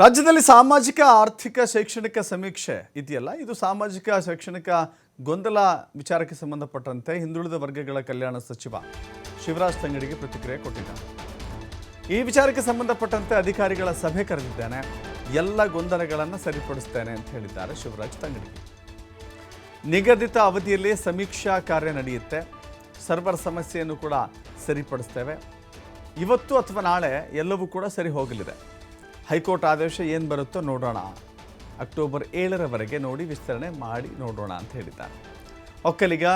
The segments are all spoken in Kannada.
ರಾಜ್ಯದಲ್ಲಿ ಸಾಮಾಜಿಕ ಆರ್ಥಿಕ ಶೈಕ್ಷಣಿಕ ಸಮೀಕ್ಷೆ ಇದೆಯಲ್ಲ, ಇದು ಸಾಮಾಜಿಕ ಶೈಕ್ಷಣಿಕ ಗೊಂದಲ ವಿಚಾರಕ್ಕೆ ಸಂಬಂಧಪಟ್ಟಂತೆ ಹಿಂದುಳಿದ ವರ್ಗಗಳ ಕಲ್ಯಾಣ ಸಚಿವ ಶಿವರಾಜ್ ತಂಗಡಿಗೆ ಪ್ರತಿಕ್ರಿಯೆ ಕೊಟ್ಟಿದ್ದಾರೆ. ಈ ವಿಚಾರಕ್ಕೆ ಸಂಬಂಧಪಟ್ಟಂತೆ ಅಧಿಕಾರಿಗಳ ಸಭೆ ಕರೆದಿದ್ದೇನೆ, ಎಲ್ಲ ಗೊಂದಲಗಳನ್ನು ಸರಿಪಡಿಸ್ತೇನೆ ಅಂತ ಹೇಳಿದ್ದಾರೆ ಶಿವರಾಜ್ ತಂಗಡಿ. ನಿಗದಿತ ಅವಧಿಯಲ್ಲಿ ಸಮೀಕ್ಷಾ ಕಾರ್ಯ ನಡೆಯುತ್ತೆ, ಸರ್ವರ್ ಸಮಸ್ಯೆಯನ್ನು ಕೂಡ ಸರಿಪಡಿಸ್ತೇವೆ. ಇವತ್ತು ಅಥವಾ ನಾಳೆ ಎಲ್ಲವೂ ಕೂಡ ಸರಿ ಹೋಗಲಿದೆ. ಹೈಕೋರ್ಟ್ ಆದೇಶ ಏನು ಬರುತ್ತೋ ನೋಡೋಣ, ಅಕ್ಟೋಬರ್ 7ರವರೆಗೆ ನೋಡಿ ವಿಸ್ತರಣೆ ಮಾಡಿ ನೋಡೋಣ ಅಂತ ಹೇಳಿದ್ದಾರೆ. ಒಕ್ಕಲಿಗ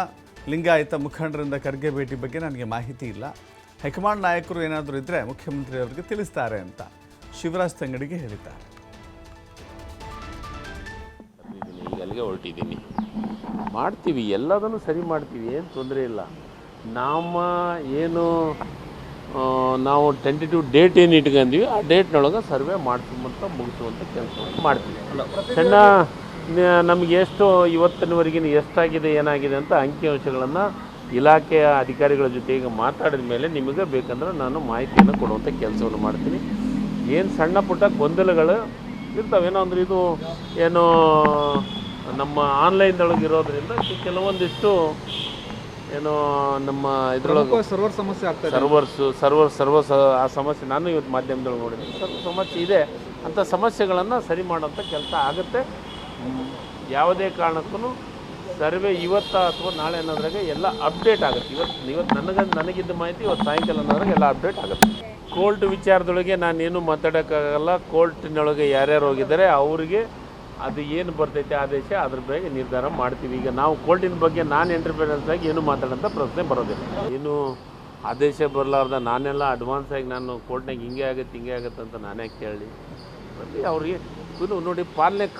ಲಿಂಗಾಯತ ಮುಖಂಡರಿಂದ ಖರ್ಗೆ ಭೇಟಿ ಬಗ್ಗೆ ನನಗೆ ಮಾಹಿತಿ ಇಲ್ಲ, ಹೈಕಮಾಂಡ್ ನಾಯಕರು ಏನಾದರೂ ಇದ್ದರೆ ಮುಖ್ಯಮಂತ್ರಿ ಅವರಿಗೆ ತಿಳಿಸ್ತಾರೆ ಅಂತ ಶಿವರಾಜ್ ತಂಗಡಿಗೆ ಹೇಳಿದ್ದಾರೆ. ಈಗ ಅಲ್ಲಿಗೆ ಹೊರಟಿದ್ದೀನಿ, ಮಾಡ್ತೀವಿ, ಎಲ್ಲದನ್ನು ಸರಿ ಮಾಡ್ತೀವಿ, ಏನು ತೊಂದರೆ ಇಲ್ಲ. ನಾವು ಟೆಂಟೇಟಿವ್ ಡೇಟ್ ಏನು ಇಟ್ಕೊಂಡ್ತೀವಿ ಆ ಡೇಟ್ನೊಳಗೆ ಸರ್ವೆ ಮಾಡ್ಕೊಂಬಂತ ಮುಗಿಸುವಂಥ ಕೆಲಸವನ್ನು ಮಾಡ್ತೀವಿ. ಸಣ್ಣ ನಮಗೆ ಎಷ್ಟು ಇವತ್ತಿನವರೆಗಿನ ಎಷ್ಟಾಗಿದೆ ಏನಾಗಿದೆ ಅಂತ ಅಂಕಿಅಂಶಗಳನ್ನು ಇಲಾಖೆಯ ಅಧಿಕಾರಿಗಳ ಜೊತೆಗೆ ಮಾತಾಡಿದ ಮೇಲೆ ನಿಮಗೆ ಬೇಕಂದ್ರೆ ನಾನು ಮಾಹಿತಿಯನ್ನು ಕೊಡುವಂಥ ಕೆಲಸವನ್ನು ಮಾಡ್ತೀನಿ. ಏನು ಸಣ್ಣ ಪುಟ್ಟ ಗೊಂದಲಗಳು ಇರ್ತಾವೆ, ಏನೋ ಅಂದರೆ ಇದು ಏನು ನಮ್ಮ ಆನ್ಲೈನ್ದೊಳಗೆ ಇರೋದ್ರಿಂದ ಕೆಲವೊಂದಿಷ್ಟು ಏನೋ ನಮ್ಮ ಇದರೊಳಗೆ ಸರ್ವರ್ ಸಮಸ್ಯೆ ಆಗ್ತದೆ. ಸರ್ವರ್ಸ್ ಆ ಸಮಸ್ಯೆ ನಾನು ಇವತ್ತು ಮಾಧ್ಯಮದೊಳಗೆ ನೋಡಿದ್ದೀನಿ. ಸಮಸ್ಯೆ ಇದೆ, ಅಂಥ ಸಮಸ್ಯೆಗಳನ್ನು ಸರಿ ಮಾಡೋಂಥ ಕೆಲಸ ಆಗುತ್ತೆ. ಯಾವುದೇ ಕಾರಣಕ್ಕೂ ಸರ್ವೆ ಇವತ್ತು ಅಥವಾ ನಾಳೆ ಅನ್ನೋದ್ರಾಗೆ ಎಲ್ಲ ಅಪ್ಡೇಟ್ ಆಗುತ್ತೆ. ಇವತ್ತು ನನಗಿದ್ದ ಮಾಹಿತಿ ಇವತ್ತು ಸಾಯಂಕಾಲ ಅನ್ನೋದ್ರಾಗೆ ಎಲ್ಲ ಅಪ್ಡೇಟ್ ಆಗುತ್ತೆ. ಕೋರ್ಟ್ ವಿಚಾರದೊಳಗೆ ನಾನೇನು ಮಾತಾಡೋಕ್ಕಾಗಲ್ಲ. ಕೋರ್ಟಿನೊಳಗೆ ಯಾರ್ಯಾರು ಹೋಗಿದ್ದಾರೆ ಅವರಿಗೆ ಅದು ಏನು ಬರ್ತೈತೆ ಆದೇಶ ಅದ್ರ ಬಗ್ಗೆ ನಿರ್ಧಾರ ಮಾಡ್ತೀವಿ. ಈಗ ನಾವು ಕೋರ್ಟಿನ ಬಗ್ಗೆ ನಾನು ಎಂಟರ್ಪ್ರಿನೆನ್ಸ್ ಆಗಿ ಏನು ಮಾತಾಡೋಂಥ ಪ್ರಶ್ನೆ ಬರೋದಿಲ್ಲ. ಏನು ಆದೇಶ ಬರಲಾರ್ದ ನಾನೆಲ್ಲ ಅಡ್ವಾನ್ಸ್ ಆಗಿ ನಾನು ಕೋರ್ಟ್ನಾಗ ಹಿಂಗೆ ಆಗುತ್ತೆ ಅಂತ ನಾನೇ ಕೇಳಿ ಬರಲಿ. ಅವ್ರಿಗೆ ಇದು ನೋಡಿ,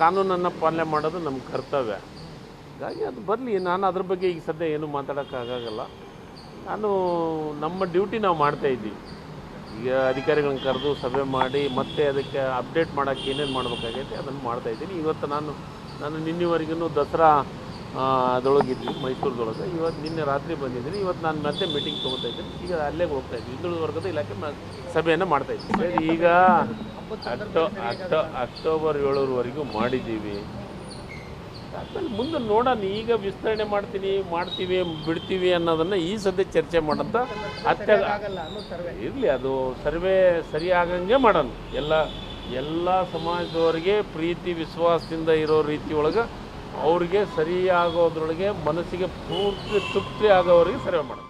ಕಾನೂನನ್ನು ಪಾಲನೆ ಮಾಡೋದು ನಮ್ಮ ಕರ್ತವ್ಯ. ಹಾಗಾಗಿ ಅದು ಬರಲಿ. ನಾನು ಅದ್ರ ಬಗ್ಗೆ ಈಗ ಸದ್ಯ ಏನು ಮಾತಾಡೋಕ್ಕಾಗಲ್ಲ. ನಮ್ಮ ಡ್ಯೂಟಿ ನಾವು ಮಾಡ್ತಾಯಿದ್ದೀವಿ. ಈಗ ಅಧಿಕಾರಿಗಳನ್ನ ಕರೆದು ಸಭೆ ಮಾಡಿ ಮತ್ತೆ ಅದಕ್ಕೆ ಅಪ್ಡೇಟ್ ಮಾಡೋಕ್ಕೆ ಏನೇನು ಮಾಡಬೇಕಾಗೈತೆ ಅದನ್ನು ಮಾಡ್ತಾಯಿದ್ದೀನಿ. ಇವತ್ತು ನಾನು ನಿನ್ನೆವರೆಗೂ ದಸರಾ ಅದರೊಳಗಿದ್ವಿ ಮೈಸೂರದೊಳಗೆ. ನಿನ್ನೆ ರಾತ್ರಿ ಬಂದಿದ್ದೀನಿ. ಇವತ್ತು ನಾನು ಮತ್ತೆ ಮೀಟಿಂಗ್ ತೊಗೊತಾ ಇದ್ದೀನಿ. ಈಗ ಅಲ್ಲೇ ಹೋಗ್ತಾಯಿದ್ವಿ. ಹಿಂದುಳಿದ ವರ್ಗದ ಇಲಾಖೆ ಸಭೆಯನ್ನು ಮಾಡ್ತಾಯಿದ್ವಿ. ಈಗ ಅಕ್ಟೋಬರ್ 7ರವರೆಗೂ ಮಾಡಿದ್ದೀವಿ. ಆಮೇಲೆ ಮುಂದೆ ನೋಡೋಣ. ಈಗ ವಿಸ್ತರಣೆ ಮಾಡ್ತೀವಿ ಬಿಡ್ತೀವಿ ಅನ್ನೋದನ್ನು ಈ ಸದ್ಯ ಚರ್ಚೆ ಮಾಡೋಂಥ ಇರಲಿ. ಅದು ಸರ್ವೆ ಸರಿ ಆಗಂಗೆ ಮಾಡೋಣ. ಎಲ್ಲ ಸಮಾಜದವರಿಗೆ ಪ್ರೀತಿ ವಿಶ್ವಾಸದಿಂದ ಇರೋ ರೀತಿ ಒಳಗೆ ಅವ್ರಿಗೆ ಸರಿಯಾಗೋದ್ರೊಳಗೆ ಮನಸ್ಸಿಗೆ ಪೂರ್ತಿ ತೃಪ್ತಿ ಆಗೋವರೆಗೆ ಸರ್ವೆ ಮಾಡೋಣ.